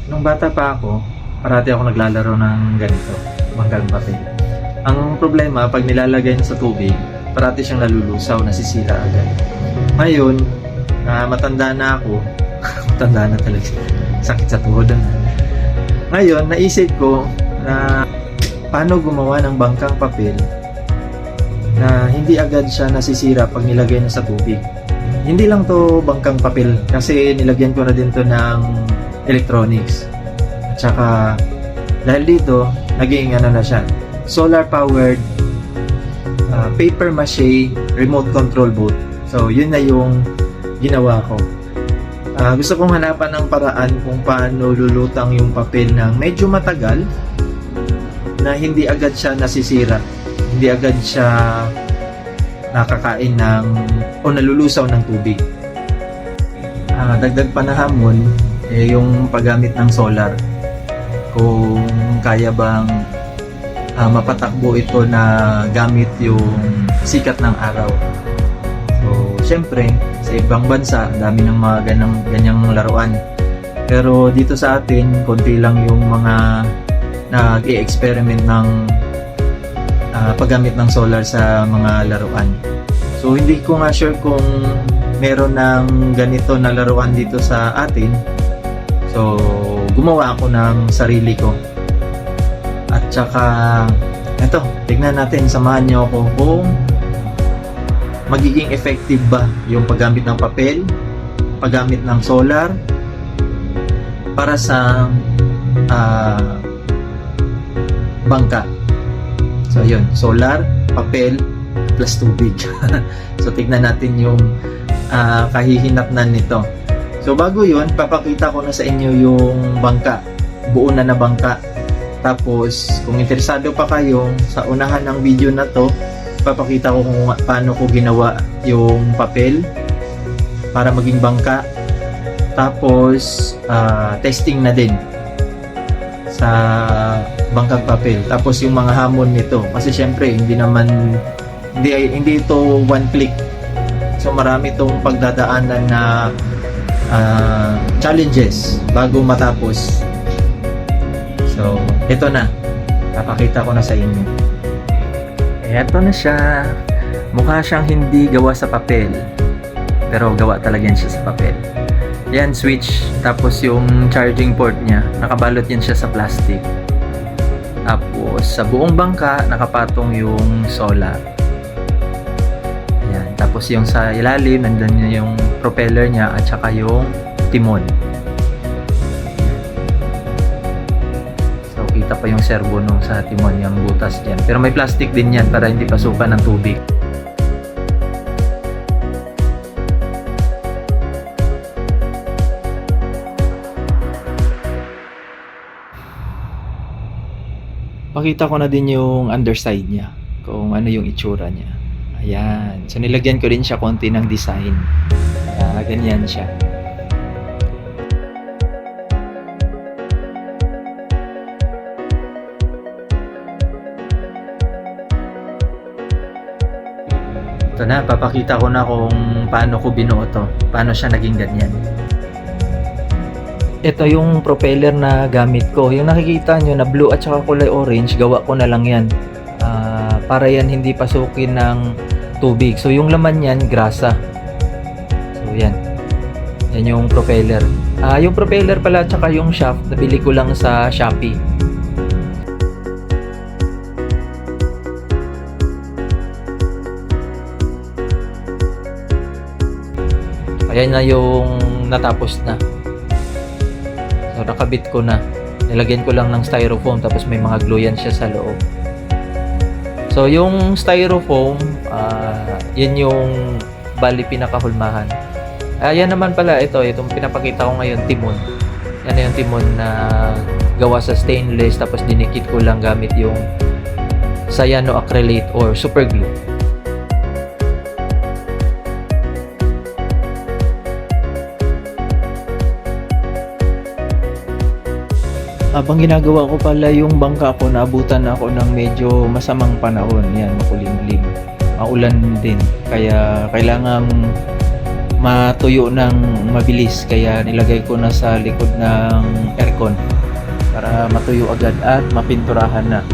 Nung bata pa ako, parati ako naglalaro ng ganito, banggang papel. Ang problema, pag nilalagay na sa tubig, parati siyang nalulusaw, nasisira agad. Ngayon, matanda na ako, matanda na talaga, sakit sa tuhod na. Ngayon, naisip ko na paano gumawa ng bangkang papel na hindi agad siya nasisira pag nilagay na sa tubig. Hindi lang to bangkang papel kasi nilagyan ko na din to ng electronics. At saka dahil dito, naging ano na siya, solar powered paper mache remote control boat. So yun na yung ginawa ko. Gusto kong hanapan ng paraan kung paano lulutang yung papel ng medyo matagal na hindi agad siya nasisira, hindi agad siya nakakain ng o nalulusaw ng tubig. Dagdag pa na hamon yung paggamit ng solar, kung kaya bang mapatakbo ito na gamit yung sikat ng araw. So syempre sa ibang bansa dami ng mga ganyang laruan, pero dito sa atin konti lang yung mga nag-i-experiment ng paggamit ng solar sa mga laruan. So hindi ko nga sure kung meron ng ganito na laruan dito sa atin. So gumawa ako ng sarili ko. At saka eto, tignan natin, samahan niyo ako kung magiging effective ba yung paggamit ng papel, paggamit ng solar para sa bangka. So yun, solar, papel, plus tubig. So tignan natin yung kahihinatnan nito. So bago yun, papakita ko na sa inyo yung bangka, buo na bangka. Tapos kung interesado pa kayo sa unahan ng video na to, papakita ko kung paano ko ginawa yung papel para maging bangka. Tapos testing na din sa bangkang papel. Tapos yung mga hamon nito, kasi syempre hindi ito one click. So marami itong pagdadaanan na challenges bago matapos. So ito na, papakita ko na sa inyo. Ito na siya. Mukha siyang hindi gawa sa papel, pero gawa talaga yan siya sa papel. Yan, switch. Tapos yung charging port niya, nakabalot yan siya sa plastic. Tapos sa buong bangka, nakapatong yung solar. Yan. Tapos yung sa ilalim, nandun yung propeller niya at saka yung timon. So kita pa yung servo nung sa timon, yung butas dyan. Pero may plastic din yan para hindi pasukan ng tubig. Pakita ko na din yung underside niya, kung ano yung itsura niya. Ayan. So nilagyan ko din siya konti ng design. Ayan, ganyan siya. Ito na, papakita ko na kung paano ko binuo to, paano siya naging ganyan. Ito yung propeller na gamit ko. Yung nakikita nyo na blue at saka kulay orange, gawa ko na lang yan. Para yan hindi pasukin ng tubig. So yung laman yan, grasa. So yan. Yan yung propeller. Yung propeller pala at saka yung shaft, nabili ko lang sa Shopee. Ayan na yung natapos na. So nakabit ko na. Nilagyan ko lang ng styrofoam, tapos may mga glue yan siya sa loob. So yung styrofoam, yan yung bali pinakahulmahan. Yan naman pala, itong pinapakita ko ngayon, timon. Yan na yung timon na gawa sa stainless, tapos dinikit ko lang gamit yung cyanoacrylate or super glue. Habang ginagawa ko pala yung bangka ko, naabutan ako ng medyo masamang panahon. Yan, makulimlim. Maulan din. Kaya kailangang matuyo ng mabilis, kaya nilagay ko na sa likod ng aircon para matuyo agad at mapinturahan na.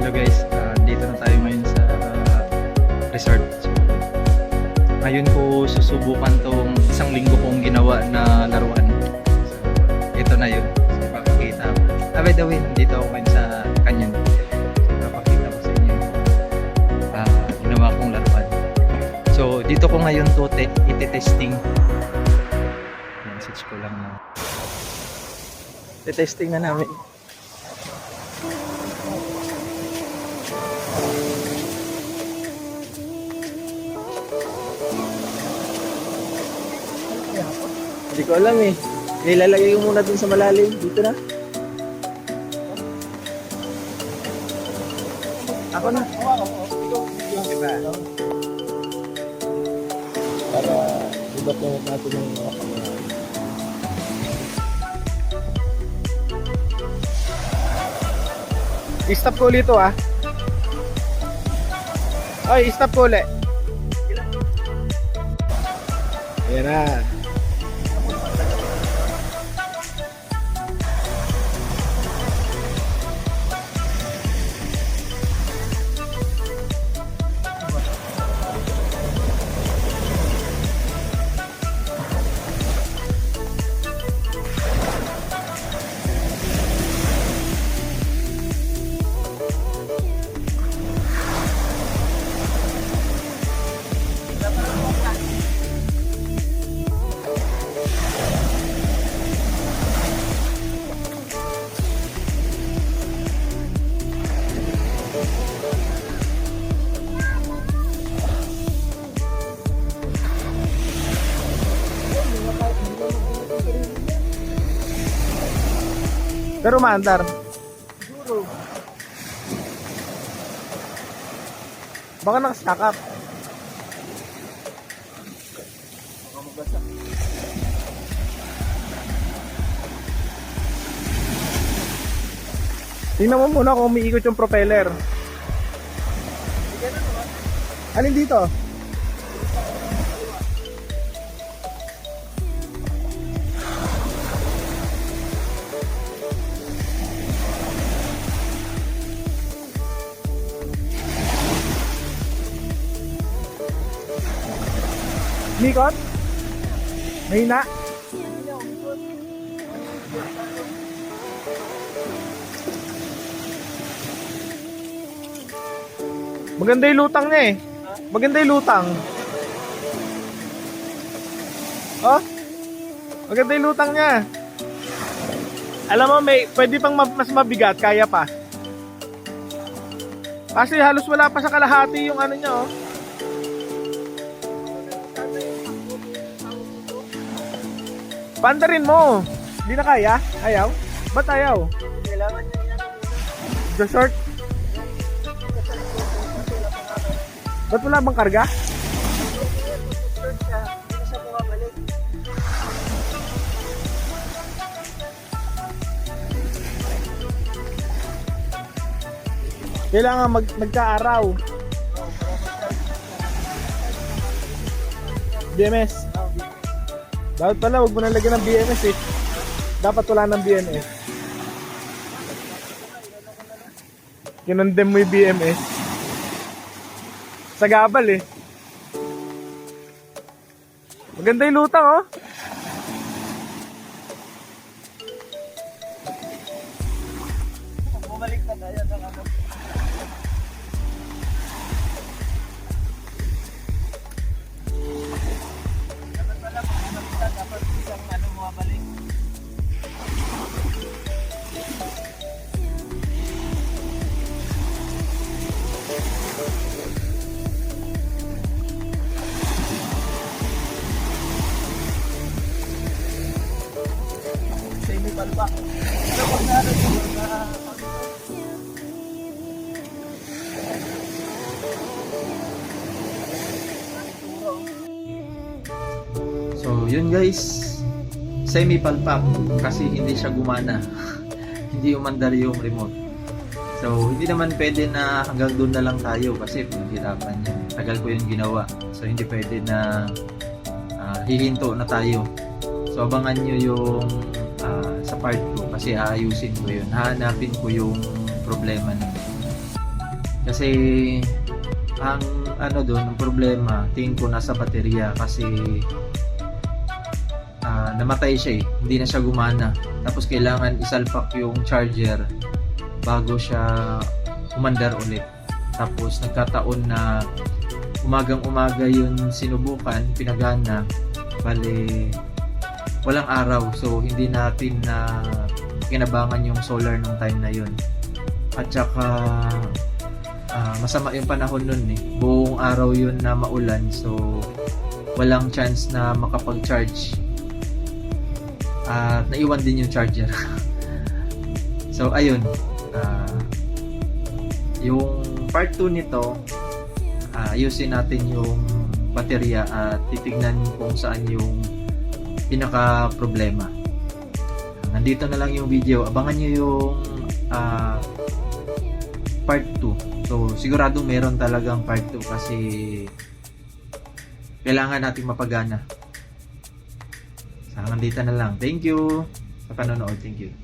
Hello guys, dito na tayo ngayon sa resort. So, ngayon ko susubukan tong isang linggo kong ginawa na laruan. So, ito na yun. So, ipapakita ko. By the way, nandito ako ngayon sa Canyon. So, ipapakita ko sa inyo ginawa kong laruan. So, dito ko ngayon to iti-testing. Message ko lang na. Iti-testing na namin. Hindi ko alam eh. Ilalagay ko muna dun sa malalim. Dito na. Ako na. Diba? Para ibat lang natin yung mga kamera. I-stop ko ulit ito ah. Oy, i-stop ko ulit. Ayan na. Pero maandar. Siguro. Baka nakastack up. Baka mabasa. Tingnan mo muna kung umiikot yung propeller. Alin dito? Nikot? Mahina? Maganda yung lutang niya eh. Maganda yung lutang. Oh? Maganda yung lutang niya. Alam mo, may pwede pang mas mabigat, kaya pa. Kasi halos wala pa sa kalahati yung ano niya oh. Pandarin mo. Hindi na kaya? Ayaw? Ba't ayaw? Kailangan niya yan. The short? Ba't wala bang karga? Kailangan magka-araw. BMS. Dapat pala, huwag mo nalagyan ng BMS eh. Dapat wala ng BMS. Kinondem mo yung BMS. Sa gabal eh. Maganda yung lutang oh. Bumalik na tayo sa ano. Dapat pala bumalik na, dapat isang ano bumabalik. Semi palpa. Dapat na ano na so yun guys, semi-palpak kasi hindi siya gumana. Hindi umandar yung remote. So hindi naman pwede na hanggang doon na lang tayo kasi pinaghirapan niya. Tagal ko yung ginawa. So hindi pwede na hihinto na tayo. So abangan nyo yung sa part 2 kasi aayusin ko yun. Hahanapin ko yung problema na. Kasi ang ano doon, ang problema, tingin ko nasa baterya kasi namatay siya eh. Hindi na siya gumana. Tapos kailangan isalpak yung charger bago siya umandar ulit. Tapos nagkataon na umagang-umaga yun sinubukan, pinagana. Bale, walang araw. So, hindi natin na kinabangan yung solar nung time na yun. At saka, masama yung panahon nun eh. Buong araw yun na maulan. So, walang chance na makapag-charge. At naiwan din yung charger. So, ayun. Yung part 2 nito, ayusin natin yung baterya at titignan kung saan yung pinaka problema. Nandito na lang yung video. Abangan nyo yung part 2. So sigurado meron talagang part 2 kasi kailangan nating mapagana. So, nandito na lang. Thank you sa panonood. Thank you.